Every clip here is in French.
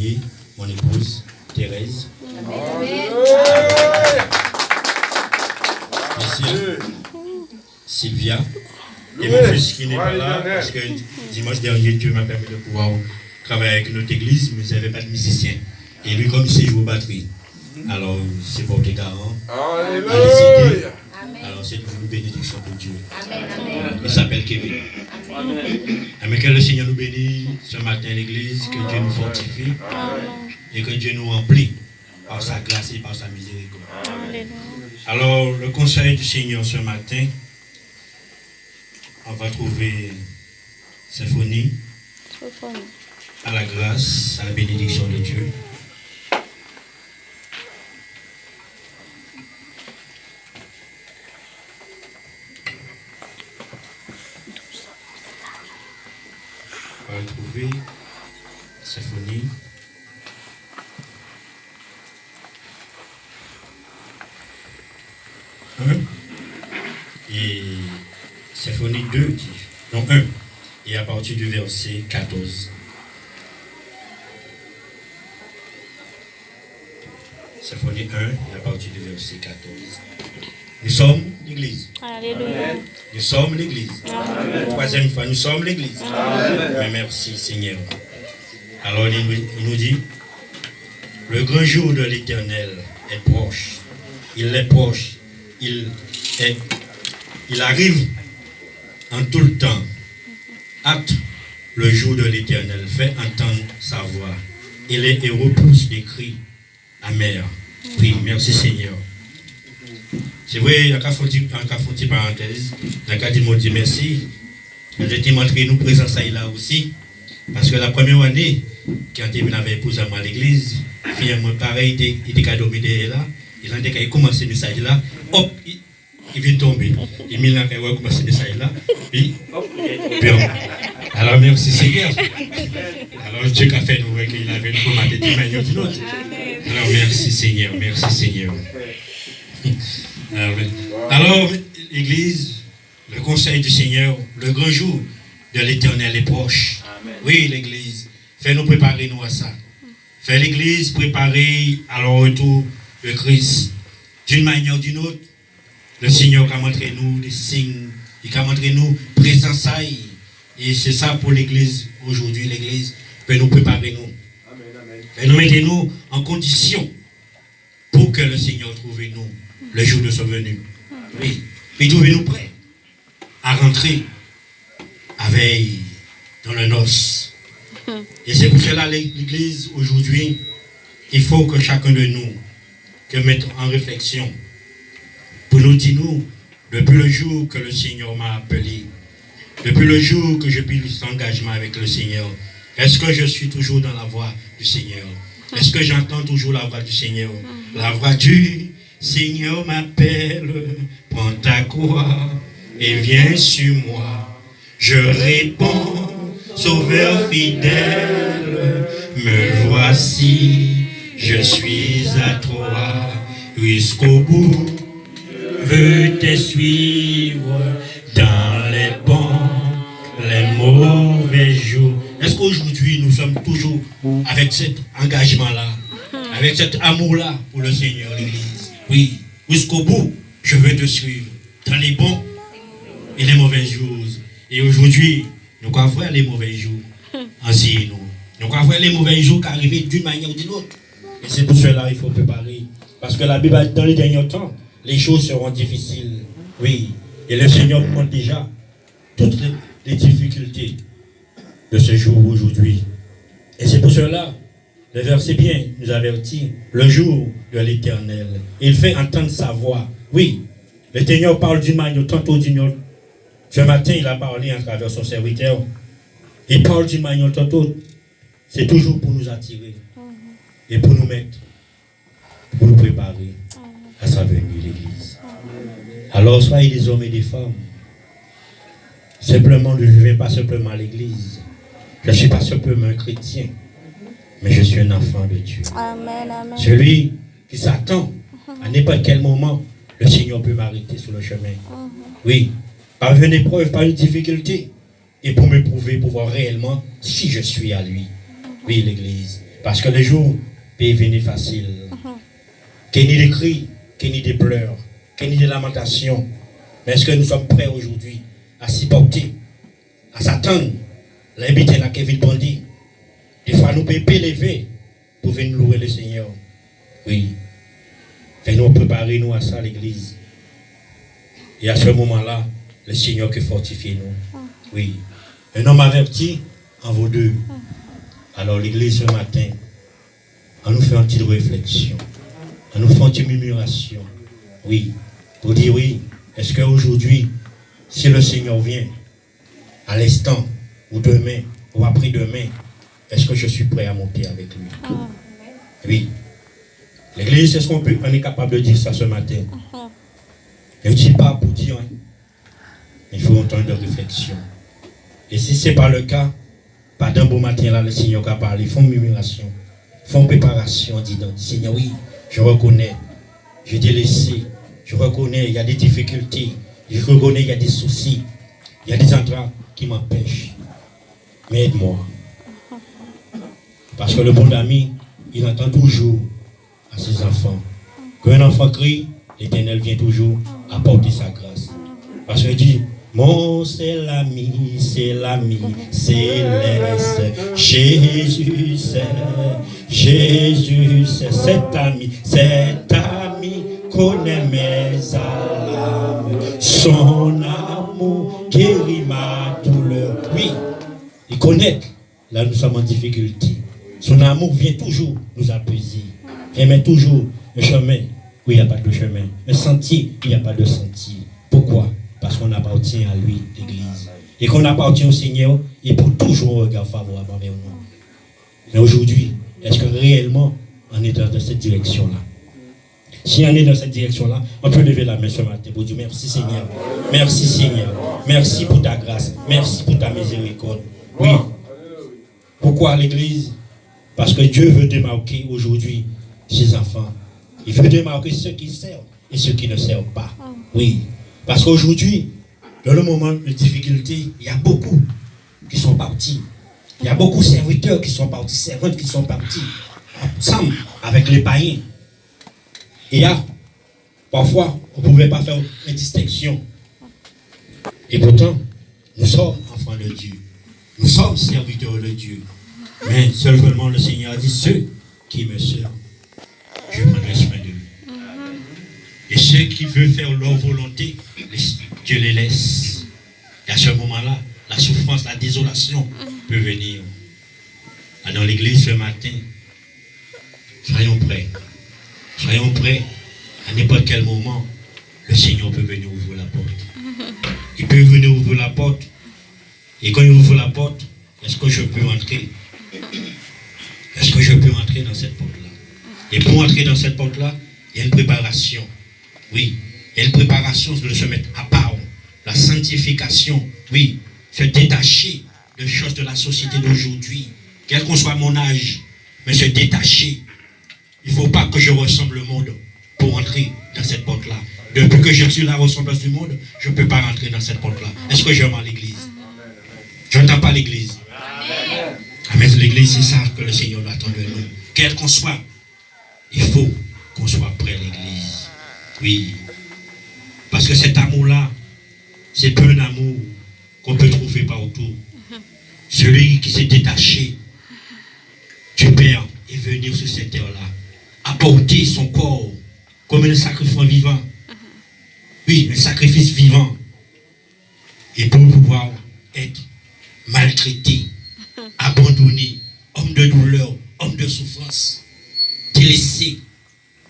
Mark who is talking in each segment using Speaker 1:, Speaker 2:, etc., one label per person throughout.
Speaker 1: mariée, mon épouse, Thérèse. Ici, Sylvia. Et mon fils qui n'est pas là, parce que dimanche dernier, Dieu m'a permis de pouvoir travailler avec notre église, mais il n'y avait pas de musicien. Et lui, comme il sait jouer aux batteries, alors c'est porté garant. Alléluia. Alors c'est toujours une bénédiction pour Dieu. Amen. Il s'appelle Kevin. Amen. Que le Seigneur nous bénisse ce matin à l'église, que Dieu nous fortifie et que Dieu nous remplit par sa grâce et par sa miséricorde. Alors le conseil du Seigneur ce matin, on va trouver symphonie à la grâce, à la bénédiction de Dieu. On va trouver symphonie. Et symphonie 2 dit, non 1, et à partir du verset 14. Symphonie 1, et à partir du verset 14. Nous sommes l'église. Alléluia. Nous sommes l'église. Troisième fois, nous sommes l'église. Mais merci Seigneur. Alors il nous dit, le grand jour de l'Éternel est proche. Il est proche. Il arrive en tout le temps. Hâte le jour de l'Éternel. Fait entendre sa voix. Et repousse des cris amers. Oui, merci Seigneur. C'est vrai, il y a qu'à faire une parenthèse. Il y a qu'à dire merci. J'ai été montré nous présents ça là aussi. Parce que la première année, quand il avait épousé à moi à l'église, finalement pareil, il était qu'à dormir là. Il a commencé le message là. Hop, il vient tomber. Il m'a dit qu'il a commencé le message là. Puis, alors merci Seigneur. Alors Dieu a fait nous qu'il avait une commande de manière d'une autre. Alors merci Seigneur, merci Seigneur. Alors l'église, le conseil du Seigneur, le grand jour de l'Éternel est proche. Oui l'église, fais-nous préparer nous à ça. Fais l'église préparer à le retour de Christ. D'une manière ou d'une autre, le Seigneur a montré nous des signes, il a montré nous présence. Et c'est ça pour l'église aujourd'hui, l'église peut nous préparer nous. Et nous mettez nous en condition pour que le Seigneur trouve nous le jour de sa venue. Oui, et trouvez-nous prêts à rentrer avec dans le noces. Et c'est pour cela l'église aujourd'hui, il faut que chacun de nous que mette en réflexion pour nous dire nous, depuis le jour que le Seigneur m'a appelé, depuis le jour que j'ai pris cet engagement avec le Seigneur, est-ce que je suis toujours dans la voie du Seigneur? Est-ce que j'entends toujours la voix du Seigneur? La voix du Seigneur m'appelle, prends ta croix et viens sur moi. Je réponds, Sauveur fidèle, me voici, je suis à toi, jusqu'au bout, je veux te suivre dans les bons, les mauvais jours. Est-ce qu'aujourd'hui nous sommes toujours avec cet engagement-là, avec cet amour-là pour le Seigneur, l'Église? Oui, jusqu'au bout, je veux te suivre dans les bons et les mauvais jours. Et aujourd'hui, nous allons voir les mauvais jours. Ainsi, nous allons voir les mauvais jours qui arrivent d'une manière ou d'une autre. Et c'est pour cela qu'il faut préparer. Parce que la Bible a dit dans les derniers temps, les choses seront difficiles. Oui, et le Seigneur nous montre déjà toutes les difficultés de ce jour aujourd'hui. Et c'est pour cela, le verset bien nous avertit, le jour de l'Éternel. Il fait entendre sa voix. Oui, le Seigneur parle d'une manière, tantôt d'une autre. Ce matin, il a parlé à travers son serviteur. Il parle d'une manière, tantôt. C'est toujours pour nous attirer et pour nous mettre, pour nous préparer à sa venue, l'Église. Alors, soyez des hommes et des femmes. Simplement, je ne vais pas simplement à l'Église. Je ne suis pas simplement un chrétien, mais je suis un enfant de Dieu.
Speaker 2: Amen, amen.
Speaker 1: Celui qui s'attend à n'importe quel moment, le Seigneur peut m'arrêter sur le chemin. Oui, par une épreuve, par une difficulté, et pour me prouver, pour voir réellement si je suis à lui. Oui, l'Église. Parce que les jours peuvent venir faciles. Qu'il n'y ait des cris, qu'il n'y ait des pleurs, qu'il n'y ait des lamentations. Mais est-ce que nous sommes prêts aujourd'hui à s'y porter, à s'attendre, l'inviter à Kevin Bandi? Des fois, nous pouvons élever pour venir louer le Seigneur. Oui. Fais-nous préparer nous à ça, l'église. Et à ce moment-là, le Seigneur qui fortifie nous. Oui. Un homme averti en vaut deux. Alors, l'église ce matin, on nous fait une petite réflexion. On nous fait une petite murmuration. Oui. Pour dire oui. Est-ce qu'aujourd'hui, si le Seigneur vient, à l'instant, ou demain, ou après-demain, est-ce que je suis prêt à monter avec lui? Oui. L'église, est-ce qu'on est capable de dire ça ce matin? Je ne dis pas pour dire, hein. Il faut un temps de réflexion. Et si ce n'est pas le cas, pas d'un beau matin là, le Seigneur qui a parlé, font murmuration, font préparation, disant, Seigneur, oui, je reconnais, je t'ai laissé, je reconnais, il y a des difficultés, je reconnais, il y a des soucis, il y a des entraves qui m'empêchent. Mais aide-moi. Parce que le bon ami, il entend toujours à ses enfants. Quand un enfant crie, l'Éternel vient toujours apporter sa grâce. Parce qu'il dit, mon c'est l'ami céleste. Jésus c'est cet ami connaît mes âmes. Son amour guérit ma douleur. Oui, il connaît. Là, nous sommes en difficulté. Son amour vient toujours nous apaiser. Il met toujours le chemin où il n'y a pas de chemin. Le sentier, il n'y a pas de sentier. Pourquoi? Parce qu'on appartient à lui, l'Église. Et qu'on appartient au Seigneur, il peut toujours un regard favorable envers nous. Mais aujourd'hui, est-ce que réellement on est dans cette direction-là? Si on est dans cette direction-là, on peut lever la main ce matin pour dire merci Seigneur. Merci Seigneur. Merci pour ta grâce. Merci pour ta miséricorde. Oui. Pourquoi l'Église? Parce que Dieu veut démarquer aujourd'hui ses enfants. Il veut démarquer ceux qui servent et ceux qui ne servent pas. Oui. Parce qu'aujourd'hui, dans le moment de difficulté, il y a beaucoup qui sont partis. Il y a beaucoup de serviteurs qui sont partis, servantes qui sont partis, ensemble avec les païens. Et parfois, on ne pouvait pas faire une distinction. Et pourtant, nous sommes enfants de Dieu. Nous sommes serviteurs de Dieu. Mais seulement le Seigneur a dit, ceux qui me servent, je prendrai soin d'eux. Et ceux qui veulent faire leur volonté, Dieu les laisse. Et à ce moment-là, la souffrance, la désolation peut venir. Dans l'église ce matin, soyons prêts. Soyons prêts. À n'importe quel moment, le Seigneur peut venir ouvrir la porte. Il peut venir ouvrir la porte. Et quand il ouvre la porte, est-ce que je peux entrer? Est-ce que je peux entrer dans cette porte-là? Et pour entrer dans cette porte-là, il y a une préparation. Oui, il y a une préparation de se mettre à part. La sanctification, oui, se détacher des choses de la société d'aujourd'hui, quel qu'on soit mon âge, mais se détacher. Il ne faut pas que je ressemble au monde pour entrer dans cette porte-là. Depuis que je suis la ressemblance du monde, je ne peux pas rentrer dans cette porte-là. Est-ce que j'aime l'église? Je n'entends pas l'église. Mais l'église, c'est ça que le Seigneur attend de nous. Quel qu'on soit, il faut qu'on soit près de l'église. Oui. Parce que cet amour-là, c'est pas un amour qu'on peut trouver partout. Celui qui s'est détaché du Père est venu sur cette terre-là, apporter son corps comme un sacrifice vivant. Oui, un sacrifice vivant. Et pour pouvoir être maltraité, abandonné, homme de douleur, homme de souffrance, délaissé.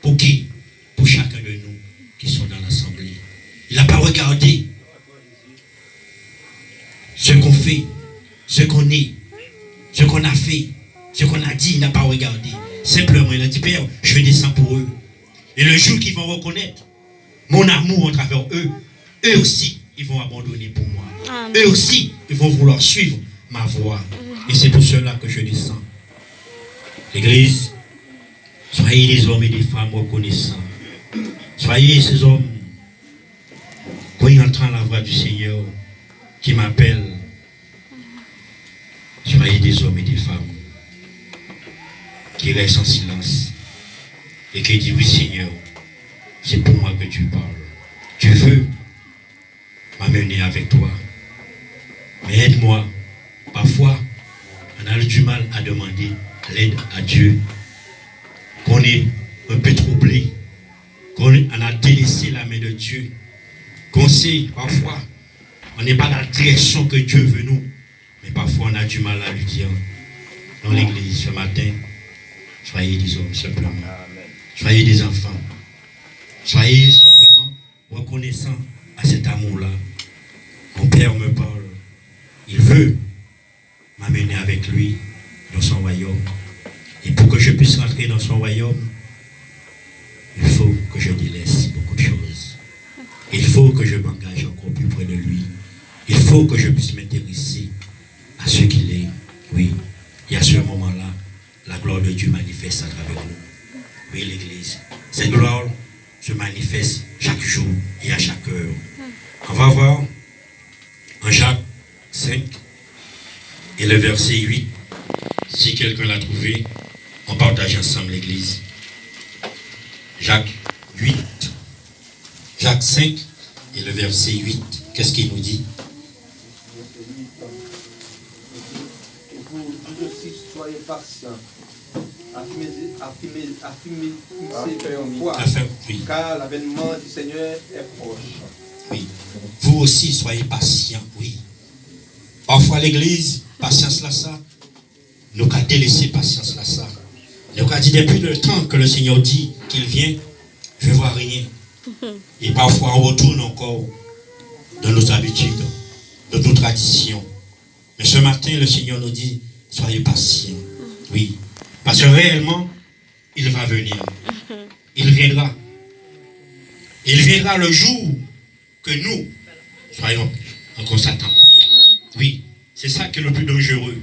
Speaker 1: Pour qui? Pour chacun de nous qui sont dans l'assemblée. Il n'a pas regardé ce qu'on fait, ce qu'on est, ce qu'on a fait, ce qu'on a dit, il n'a pas regardé. Simplement, il a dit, Père, je descends pour eux. Et le jour qu'ils vont reconnaître mon amour en travers eux, eux aussi, ils vont abandonner pour moi. Eux aussi, ils vont vouloir suivre ma voie. Et c'est pour cela que je descends. L'Église, soyez des hommes et des femmes reconnaissants. Soyez ces hommes, quand ils entendent la voix du Seigneur qui m'appelle, soyez des hommes et des femmes qui reste en silence et qui dit, oui Seigneur, c'est pour moi que tu parles. Tu veux m'amener avec toi. Mais aide-moi. Parfois, on a du mal à demander l'aide à Dieu. Qu'on est un peu troublé. Qu'on a délaissé la main de Dieu. Qu'on sait, parfois, on n'est pas dans la direction que Dieu veut nous. Mais parfois, on a du mal à lui dire. Dans l'église, ce matin, soyez des hommes simplement. Soyez des enfants. Soyez simplement reconnaissants à cet amour-là. Mon Père me parle. Il veut m'amener avec lui dans son royaume. Et pour que je puisse rentrer dans son royaume, il faut que je délaisse beaucoup de choses. Il faut que je m'engage encore plus près de lui. Il faut que je puisse m'intéresser à ce qu'il est. Oui. Et à ce moment-là, la gloire de Dieu manifeste à travers nous. Oui, l'Église. Cette gloire se manifeste chaque jour et à chaque heure. On va voir en Jacques 5 et le verset 8. Si quelqu'un l'a trouvé, on partage ensemble l'Église. Jacques 8. Jacques 5 et le verset 8. Qu'est-ce qu'il nous dit?
Speaker 2: Et vous aussi, soyez patients. Affermissez vos foi, car l'avènement du Seigneur est proche.
Speaker 1: Oui. Vous aussi, soyez patients. Oui. Parfois, l'Église, patience là, ça. Nous avons délaissé patience là, ça. Nous avons dit depuis le temps que le Seigneur dit qu'il vient, je ne vois rien. Et parfois, on retourne encore dans nos habitudes, dans nos traditions. Mais ce matin, le Seigneur nous dit, soyez patients. Oui. Parce que réellement, il va venir. Il viendra. Il viendra le jour que nous soyons encore s'attend pas. Oui, c'est ça qui est le plus dangereux.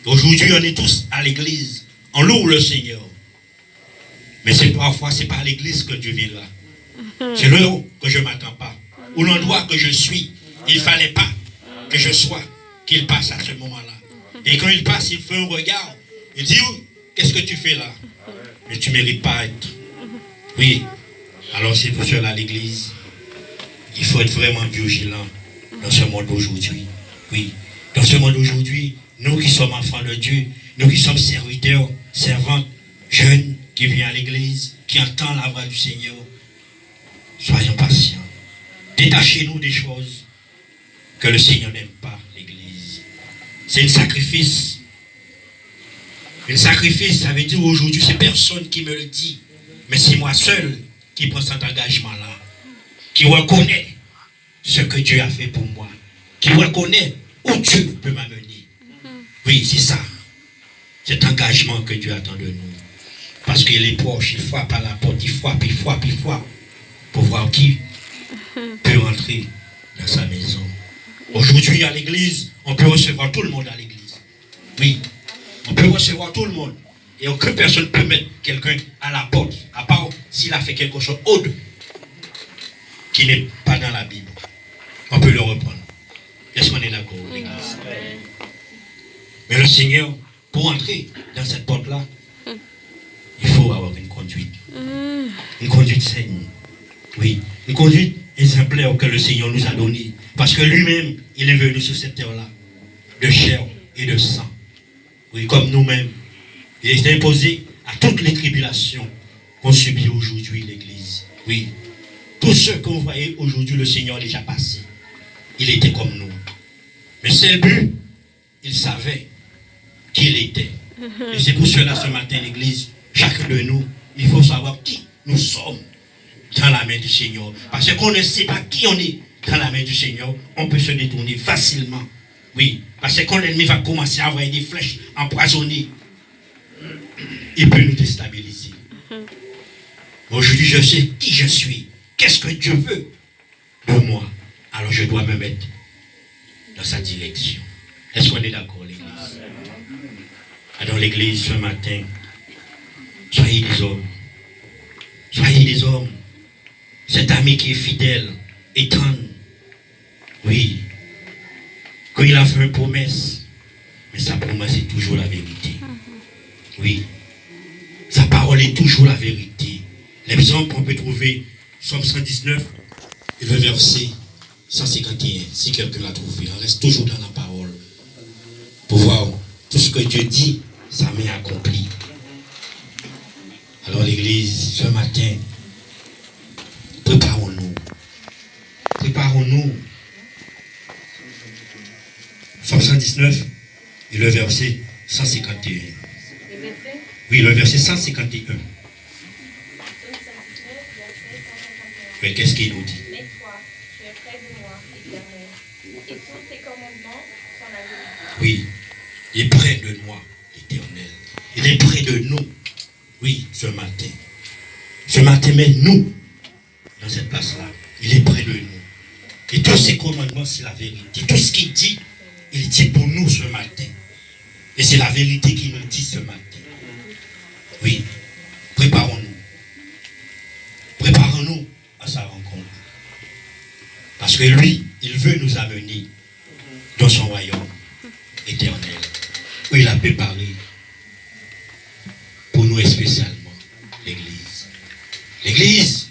Speaker 1: Aujourd'hui, on est tous à l'église. On loue le Seigneur. Mais c'est parfois, c'est pas à l'église que Dieu viendra. C'est là que je ne m'attends pas. Ou l'endroit que je suis. Il ne fallait pas que je sois, qu'il passe à ce moment-là. Et quand il passe, il fait un regard. Il dit, qu'est-ce que tu fais là? Mais tu ne mérites pas être. Oui. Alors c'est pour cela l'église. Il faut être vraiment vigilant dans ce monde d'aujourd'hui. Oui. Dans ce monde d'aujourd'hui, nous qui sommes enfants de Dieu, nous qui sommes serviteurs, servantes, jeunes, qui viennent à l'église, qui entendent la voix du Seigneur, soyons patients. Détachez-nous des choses que le Seigneur n'aime pas, l'église. C'est un sacrifice. Un sacrifice, ça veut dire aujourd'hui, c'est personne qui me le dit. Mais c'est moi seul qui prend cet engagement-là. Qui reconnaît ce que Dieu a fait pour moi. Qui reconnaît où Dieu peut m'amener. Oui, c'est ça. Cet engagement que Dieu attend de nous. Parce qu'il est proche, il frappe à la porte, il frappe, il frappe, il frappe. Pour voir qui peut rentrer dans sa maison. Aujourd'hui, à l'église, on peut recevoir tout le monde à l'église. Oui, on peut recevoir tout le monde. Et aucune personne ne peut mettre quelqu'un à la porte, à part s'il a fait quelque chose autre qui n'est pas dans la Bible. On peut le reprendre. Est-ce qu'on est d'accord, l'église? Mais le Seigneur, pour entrer dans cette porte-là, il faut avoir une conduite. Une conduite saine. Oui, une conduite exemplaire que le Seigneur nous a donnée. Parce que lui-même, il est venu sur cette terre-là, de chair et de sang. Oui, comme nous-mêmes. Il est imposé à toutes les tribulations qu'on subit aujourd'hui, l'Église. Oui. Tous ceux que vous voyez aujourd'hui, le Seigneur a déjà passé. Il était comme nous. Mais c'est le but. Il savait qui il était. Et c'est pour cela, ce matin, l'Église, chacun de nous, il faut savoir qui nous sommes dans la main du Seigneur. Parce qu'on ne sait pas qui on est dans la main du Seigneur, on peut se détourner facilement. Oui. Parce que quand l'ennemi va commencer à envoyer des flèches empoisonnées, il peut nous déstabiliser. Aujourd'hui, je sais qui je suis. Qu'est-ce que Dieu veut de moi? Alors je dois me mettre dans sa direction. Est-ce qu'on est d'accord, l'Église? Alors l'Église, ce matin, soyez des hommes. Soyez des hommes. Cet ami qui est fidèle, étendre. Oui. Quand il a fait une promesse, mais sa promesse est toujours la vérité. Oui. parole est toujours la vérité. L'exemple qu'on peut trouver, Psaume 119, et le verset 151, si quelqu'un l'a trouvé. On reste toujours dans la parole pour voir tout ce que Dieu dit, ça m'est accompli. Alors l'église, ce matin, préparons-nous. Préparons-nous. Psaume 119 et le verset 151. Oui, le verset 151. Mais qu'est-ce qu'il nous dit?
Speaker 3: Mais toi, tu es près de moi, Éternel, et tous tes commandements sont la vérité.
Speaker 1: Oui, il est près de moi, l'Éternel. Il est près de nous. Oui, ce matin. Ce matin, mais nous, dans cette place-là, il est près de nous. Et tous ses commandements, c'est la vérité. Tout ce qu'il dit, il dit pour nous ce matin. Et c'est la vérité qu'il nous dit ce matin. Oui, préparons-nous. Préparons-nous à sa rencontre. Parce que lui, il veut nous amener dans son royaume éternel, où il a préparé pour nous et spécialement l'Église. L'Église,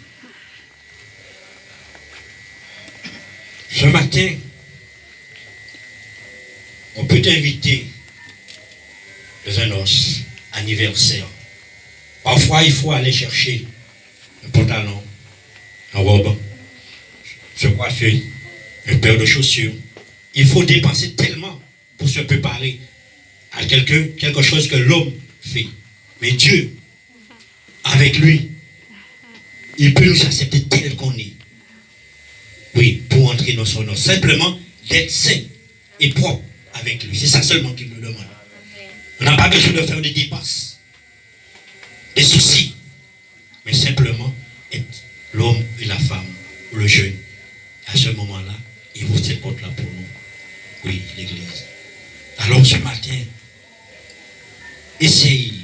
Speaker 1: ce matin, on peut t'inviter dans un os anniversaire. Parfois, il faut aller chercher un pantalon, un robe, se coiffer, une paire de chaussures. Il faut dépenser tellement pour se préparer à quelque chose que l'homme fait. Mais Dieu, avec lui, il peut nous accepter tel qu'on est. Oui, pour entrer dans son nom. Simplement d'être saint et propre avec lui. C'est ça seulement qu'il nous demande. On n'a pas besoin de faire des dépenses, des soucis, mais simplement être l'homme et la femme, ou le jeune. À ce moment-là, il ouvre cette porte-là pour nous. Oui, l'Église. Alors ce matin, essayons.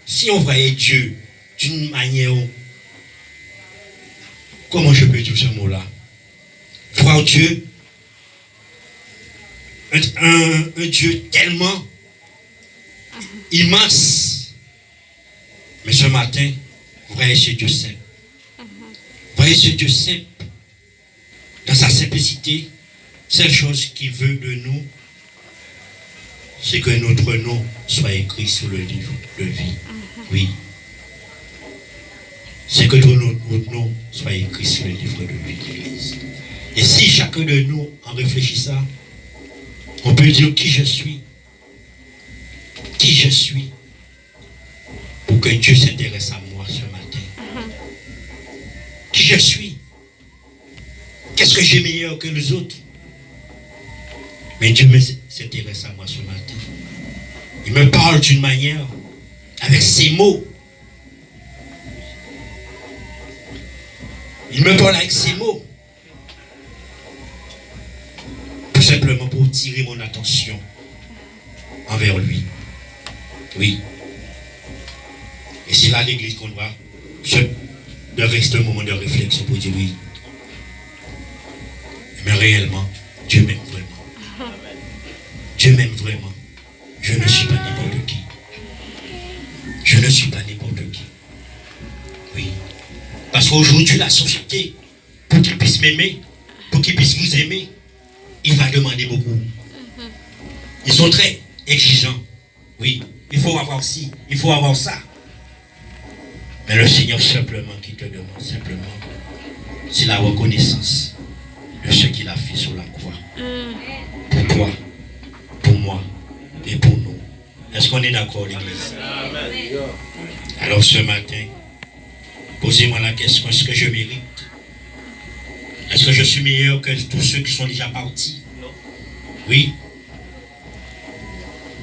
Speaker 1: Si on voyait Dieu d'une manière, comment je peux dire ce mot-là? Voir Dieu, un Dieu tellement immense. Mais ce matin, voyez ce Dieu simple. Voyez ce Dieu simple. Dans sa simplicité, seule chose qu'il veut de nous, c'est que notre nom soit écrit sur le livre de vie. Oui. C'est que notre nom soit écrit sur le livre de vie de l'Église. Et si chacun de nous en réfléchissant, on peut dire qui je suis. Qui je suis. Pour que Dieu s'intéresse à moi ce matin. Qui je suis. Qu'est-ce que j'ai meilleur que les autres? Mais Dieu s'intéresse à moi ce matin. Il me parle d'une manière, avec ses mots. Il me parle avec ses mots. Tout simplement pour tirer mon attention envers lui. Oui. Et c'est là l'Église qu'on doit de rester un moment de réflexion pour dire oui. Mais réellement, Dieu m'aime vraiment. Dieu m'aime vraiment. Je ne suis pas n'importe qui. Je ne suis pas n'importe qui. Oui. Parce qu'aujourd'hui, la société, pour qu'il puisse m'aimer, pour qu'il puisse vous aimer, il va demander beaucoup. Ils sont très exigeants. Oui. Il faut avoir ci, il faut avoir ça. Mais le Seigneur simplement qui te demande, simplement, c'est la reconnaissance de ce qu'il a fait sur la croix. Pour toi, pour moi et pour nous. Est-ce qu'on est d'accord, l'Église? Alors ce matin, posez-moi la question, est-ce que je mérite? Est-ce que je suis meilleur que tous ceux qui sont déjà partis? Oui.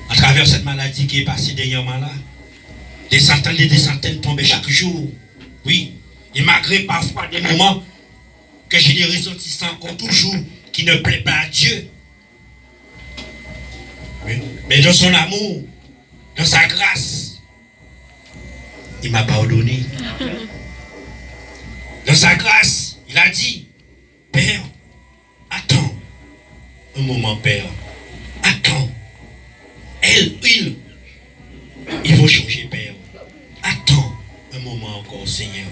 Speaker 1: À travers cette maladie qui est passée dernièrement là, des centaines et des centaines tombaient chaque jour. Oui. Et malgré parfois des moments que j'ai des ressortissants encore toujours qui ne plaisent pas à Dieu. Mais dans son amour, dans sa grâce, il m'a pardonné. Dans sa grâce, il a dit, Père, attends un moment, Père. Attends. Ils vont changer, Père. au Seigneur.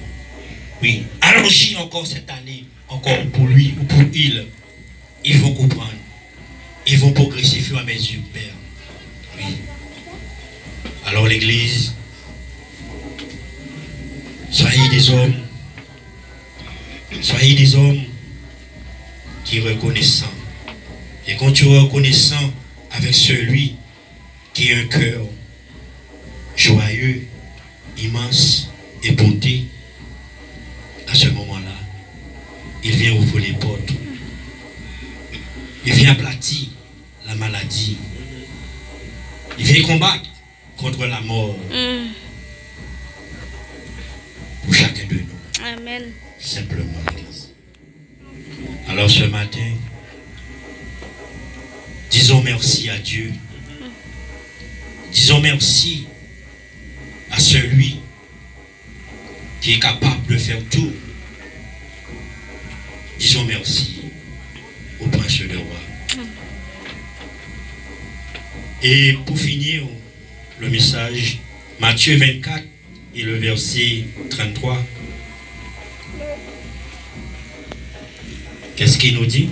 Speaker 1: Oui, allons-y encore cette année, encore pour lui ou pour il. Ils vont comprendre. Ils vont progresser au fur et à mesure, Père. Oui. Alors l'Église, soyez des hommes qui reconnaissant. Et quand tu es reconnaissant avec celui qui a un cœur joyeux, immense et bonté, à ce moment-là, il vient ouvrir les portes. Il vient aplatir la maladie. Il vient combattre contre la mort. Pour chacun de nous.
Speaker 4: Amen.
Speaker 1: Simplement, l'Église. Alors ce matin, disons merci à Dieu. Disons merci à celui qui est capable de faire tout. Disons merci au prince de roi. Et pour finir le message, Matthieu 24 et le verset 33. Qu'est-ce qu'il nous dit?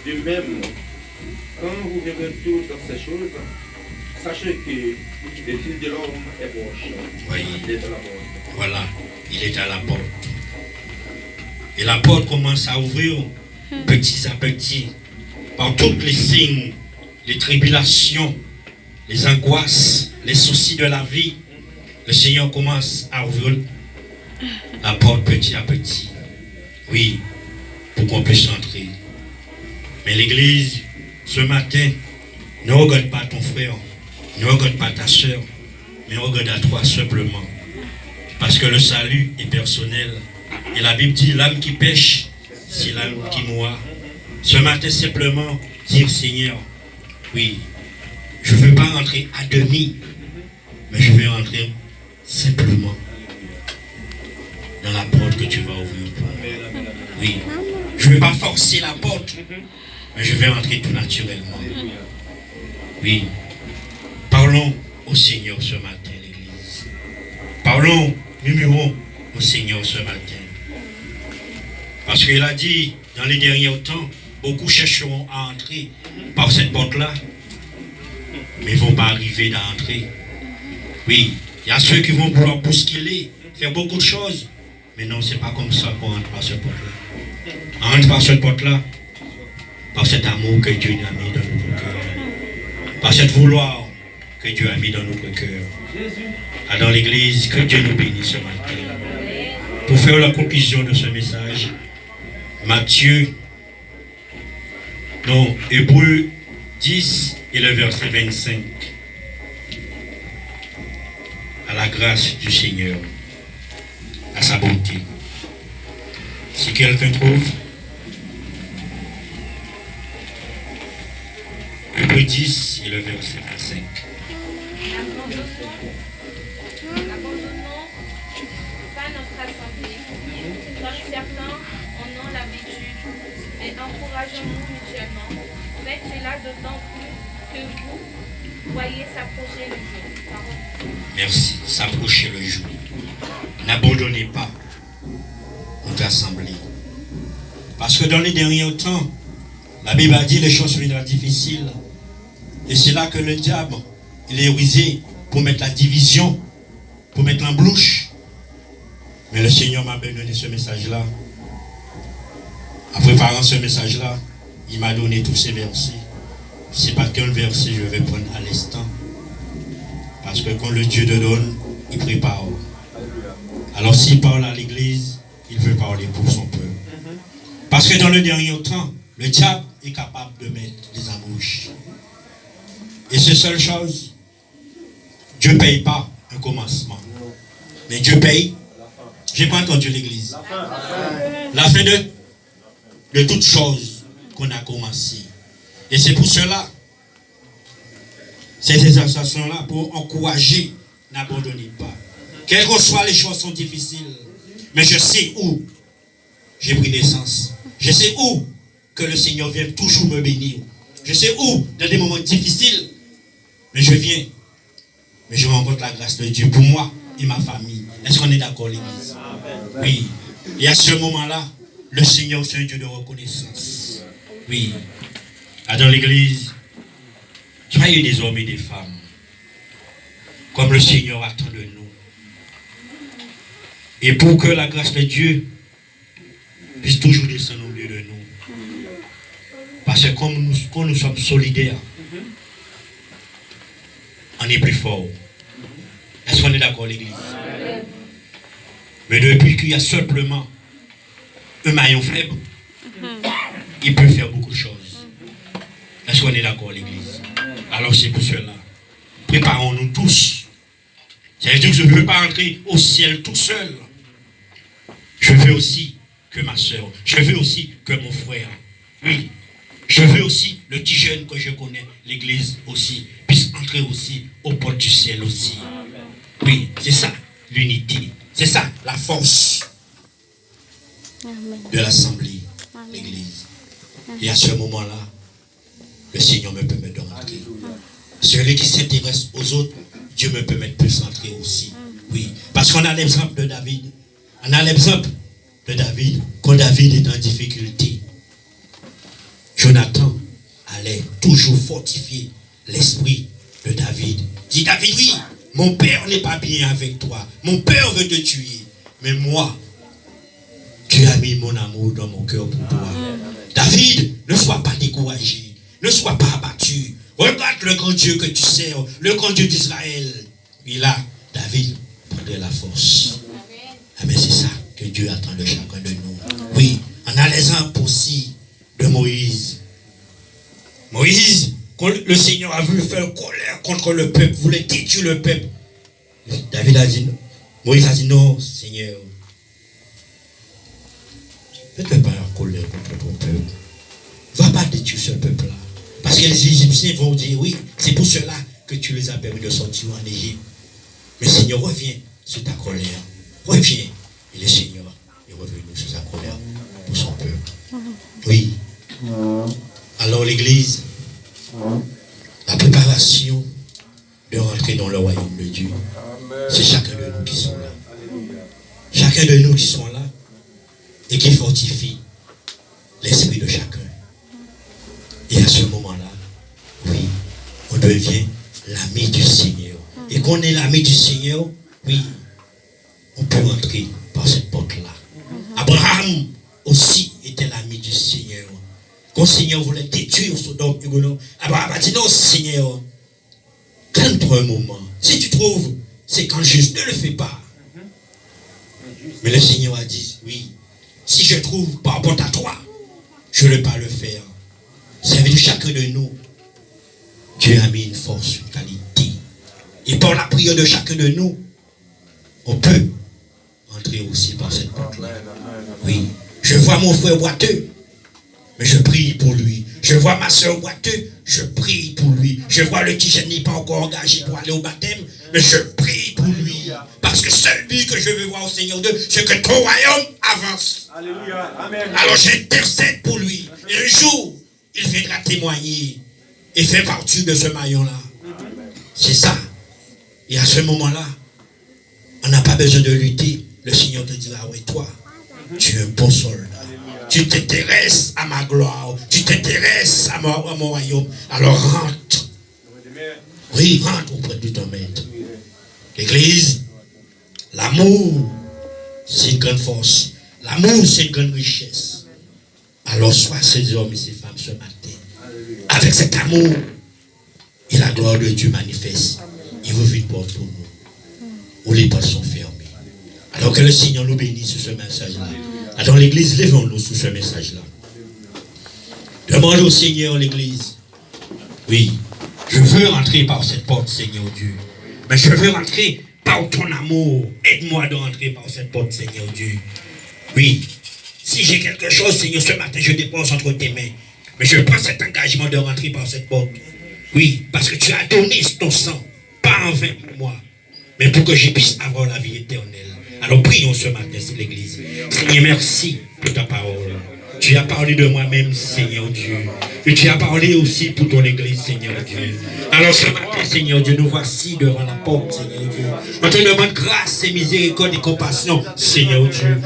Speaker 2: De même, quand vous verrez toutes ces choses, sachez que le Fils de l'homme est proche.
Speaker 1: Oui.
Speaker 2: Il est à la porte.
Speaker 1: Voilà, il est à la porte. Et la porte commence à ouvrir petit à petit, par tous les signes, les tribulations, les angoisses, les soucis de la vie. Le Seigneur commence à ouvrir la porte petit à petit. Oui, pour qu'on puisse entrer. Mais l'Église, ce matin, ne regarde pas ton frère, ne regarde pas ta soeur, mais regarde à toi simplement. Parce que le salut est personnel. Et la Bible dit, l'âme qui pêche, c'est l'âme qui noie. Ce matin, simplement, dire, Seigneur, oui, je ne veux pas rentrer à demi, mais je vais rentrer simplement dans la porte que tu vas ouvrir pour moi. Oui, je ne vais pas forcer la porte, mais je vais rentrer tout naturellement. Oui, parlons au Seigneur ce matin, l'Église. Parlons, murmurons au Seigneur ce matin. Parce qu'il a dit, dans les derniers temps, beaucoup chercheront à entrer par cette porte-là, mais ils ne vont pas arriver à entrer. Oui, il y a ceux qui vont vouloir bousculer, faire beaucoup de choses, mais non, ce n'est pas comme ça qu'on entre par cette porte-là. On entre par cette porte-là, par cet amour que Dieu a mis dans notre cœur, par cette vouloir que Dieu a mis dans notre cœur. Alors l'Église, que Dieu nous bénisse ce matin. Pour faire la conclusion de ce message, Matthieu, non, Hébreux 10 et le verset 25. À la grâce du Seigneur, à sa bonté. Si quelqu'un trouve, Hébreux 10 et le verset 25.
Speaker 3: N'abandonnons pas notre assemblée, comme certains en ont l'habitude, mais encourageons-nous mutuellement. Faites cela d'autant plus que vous voyez s'approcher le jour. Pardon.
Speaker 1: Merci, s'approcher le jour. N'abandonnez pas notre assemblée. Parce que dans les derniers temps, la Bible a dit les choses seront difficiles. Et c'est là que le diable, il est rusé pour mettre la division, pour mettre l'emblouche. Mais le Seigneur m'a donné ce message-là. En préparant ce message-là, il m'a donné tous ces versets. C'est pas qu'un verset je vais prendre à l'instant. Parce que quand le Dieu te donne, il prépare. Alors s'il parle à l'église, il veut parler pour son peuple. Parce que dans le dernier temps, le diable est capable de mettre des embouches. Et c'est seule chose, Dieu ne paye pas un commencement. Mais Dieu paye. Je n'ai pas entendu l'église. La fin de toutes choses qu'on a commencé. Et c'est pour cela, ces exhortations-là, pour encourager, n'abandonnez pas. Quelles que soient les choses sont difficiles, mais je sais où j'ai pris naissance. Je sais où que le Seigneur vient toujours me bénir. Je sais où, dans des moments difficiles, mais je viens mais je rencontre la grâce de Dieu pour moi et ma famille. Est-ce qu'on est d'accord, l'église? Oui. Et à ce moment-là, le Seigneur, c'est un Dieu de reconnaissance. Oui. Dans l'église, soyez des hommes et des femmes, comme le Seigneur attend de nous. Et pour que la grâce de Dieu puisse toujours descendre au milieu de nous. Parce que quand nous sommes solidaires, on est plus fort. Est-ce qu'on est d'accord, l'église? Mais depuis qu'il y a simplement un maillon faible, il peut faire beaucoup de choses. Est-ce qu'on est d'accord, l'église? Alors c'est pour cela. Préparons-nous tous. C'est-à-dire que je ne veux pas entrer au ciel tout seul. Je veux aussi que ma soeur, je veux aussi que mon frère, oui, je veux aussi le petit jeune que je connais, l'église aussi, puisse entrer aussi aux portes du ciel aussi. Oui, c'est ça, l'unité. C'est ça, la force de l'assemblée, l'église. Et à ce moment-là, le Seigneur me permet de rentrer. Celui qui s'intéresse aux autres, Dieu me permet de plus rentrer aussi. Oui, parce qu'on a l'exemple de David. On a l'exemple de David, quand David est en difficulté. Jonathan allait toujours fortifier l'esprit de David. Dit David, oui, mon père n'est pas bien avec toi. Mon père veut te tuer. Mais moi, tu as mis mon amour dans mon cœur pour toi. David, ne sois pas découragé. Ne sois pas abattu. Regarde le grand Dieu que tu sers, le grand Dieu d'Israël. Et là, David prendrait la force. Ah mais c'est ça que Dieu attend de chacun de nous. Oui, on a l'exemple aussi de Moïse. Moïse, quand le Seigneur a voulu faire colère contre le peuple, voulait détruire le peuple. David a dit, Moïse a dit non, Seigneur. Ne fais pas la colère contre ton peuple. Va pas détruire ce peuple-là. Parce que les Égyptiens vont dire, oui, c'est pour cela que tu les as permis de sortir en Égypte. Mais Seigneur, reviens sur ta colère. Reviens. Et le Seigneur est revenu sur sa colère pour son peuple. Oui. Alors l'église, la préparation de rentrer dans le royaume de Dieu, c'est chacun de nous qui sont là. Chacun de nous qui sont là et qui fortifie l'esprit de chacun. Et à ce moment-là, oui, on devient l'ami du Seigneur. Et quand on est l'ami du Seigneur, oui, on peut rentrer par cette porte-là. Abraham aussi était l'ami du Seigneur. Quand le Seigneur voulait détruire Sodome et Gomorrhe, Abraham a dit non, Seigneur, calme-toi un moment. Si tu trouves, c'est quand juste, ne le fais pas. Mais le Seigneur a dit, oui, si je trouve par rapport à toi, je ne vais pas le faire. Ça veut dire chacun de nous, Dieu a mis une force, une qualité. Et par la prière de chacun de nous, on peut entrer aussi par cette porte-là. Oui, je vois mon frère boiteux, mais je prie pour lui. Je vois ma soeur boiteux, je prie pour lui. Je vois le petit jeune n'est pas encore engagé pour aller au baptême, mais je prie pour lui. Parce que seul but que je veux voir au Seigneur Dieu, c'est que ton royaume avance. Alléluia. Amen. Alors j'intercède pour lui. Et un jour, il viendra témoigner et faire partie de ce maillon-là. C'est ça. Et à ce moment-là, on n'a pas besoin de lutter. Le Seigneur te dira, oui, toi, tu es un bon soldat. Tu t'intéresses à ma gloire. Tu t'intéresses à mon royaume. Alors rentre. Oui, rentre auprès de ton maître. L'église, l'amour, c'est une grande force. L'amour, c'est une grande richesse. Alors sois ces hommes et ces femmes ce matin. Avec cet amour, et la gloire de Dieu manifeste. Il vous vide pour nous. Où les portes sont fermées. Alors que le Seigneur nous bénisse sur ce message-là. Alors l'église, levons-nous sur ce message-là. Demande au Seigneur l'église. Oui, je veux rentrer par cette porte, Seigneur Dieu. Mais je veux rentrer par ton amour. Aide-moi de rentrer par cette porte, Seigneur Dieu. Oui, si j'ai quelque chose, Seigneur, ce matin, je dépose entre tes mains. Mais je prends cet engagement de rentrer par cette porte. Oui, parce que tu as donné ton sang, pas en vain pour moi, mais pour que je puisse avoir la vie éternelle. Alors prions ce matin, c'est l'église. Seigneur, merci pour ta parole. Tu as parlé de moi-même, Seigneur Dieu. Et tu as parlé aussi pour ton église, Seigneur Dieu. Alors ce matin, Seigneur Dieu, nous voici devant la porte, Seigneur Dieu. On te demande grâce et miséricorde et compassion, Seigneur Dieu.